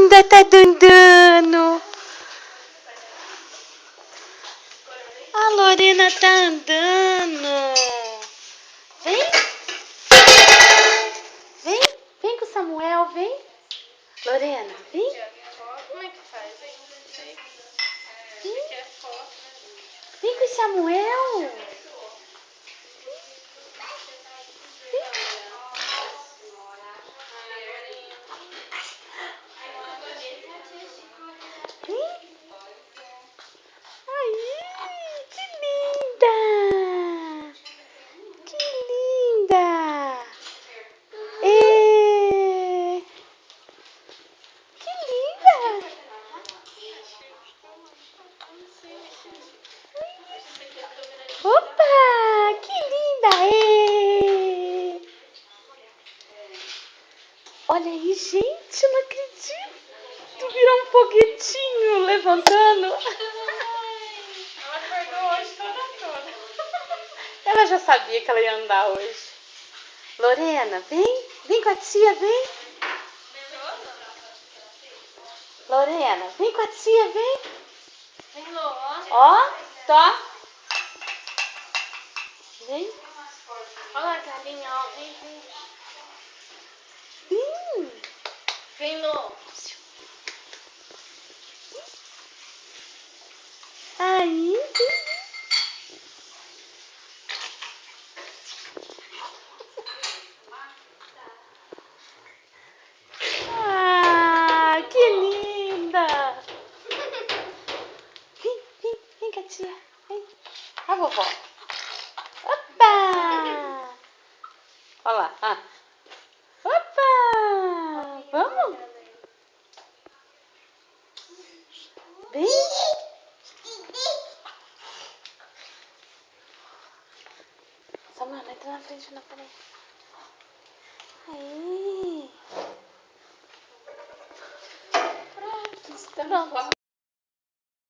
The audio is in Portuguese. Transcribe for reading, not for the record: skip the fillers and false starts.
linda, tá andando. A Lorena tá andando. Vem. Vem. Vem com o Samuel, vem. Lorena, vem. Como é que faz? Vem. Vem com o Samuel. Vem. Ai, que linda. Que linda. Que linda. Opa, que linda. Olha aí, gente, eu não acredito. Tu virou um foguetinho levantando. Ela acordou hoje toda. Ela já sabia que ela ia andar hoje. Lorena, vem. Vem com a tia, vem. Lorena, vem com a tia, vem. Vem, Lô, ó. Ó, tá. Vem. Olha a galinha, ó. Vem. Vem. Vem, Lô. Aí, vem. Ah, que linda. Vem com a tia. Vem. A vovó. Opa. Olha lá. Ah. Opa. Vamos? Vem. Samuel, não entra na frente, não, peraí. Aí. Pronto.